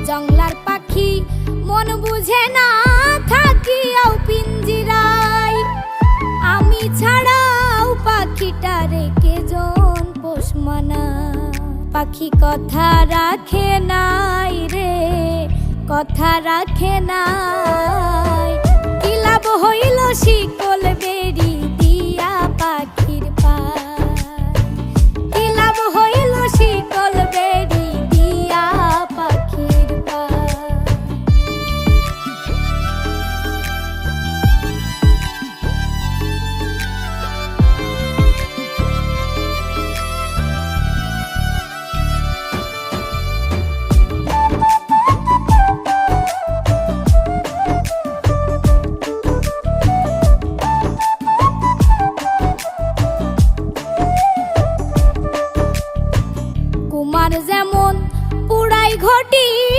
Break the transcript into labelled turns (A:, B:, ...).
A: জংলার পাখি মন বুঝে না থাকিয়াও পিঞ্জিরায়, আমি ছাড়াও পাখিটারে কেজন পোষ মানায়। পাখি কথা রাখে নাই রে, কথা রাখে নাই, কি লাভ হইল শিকল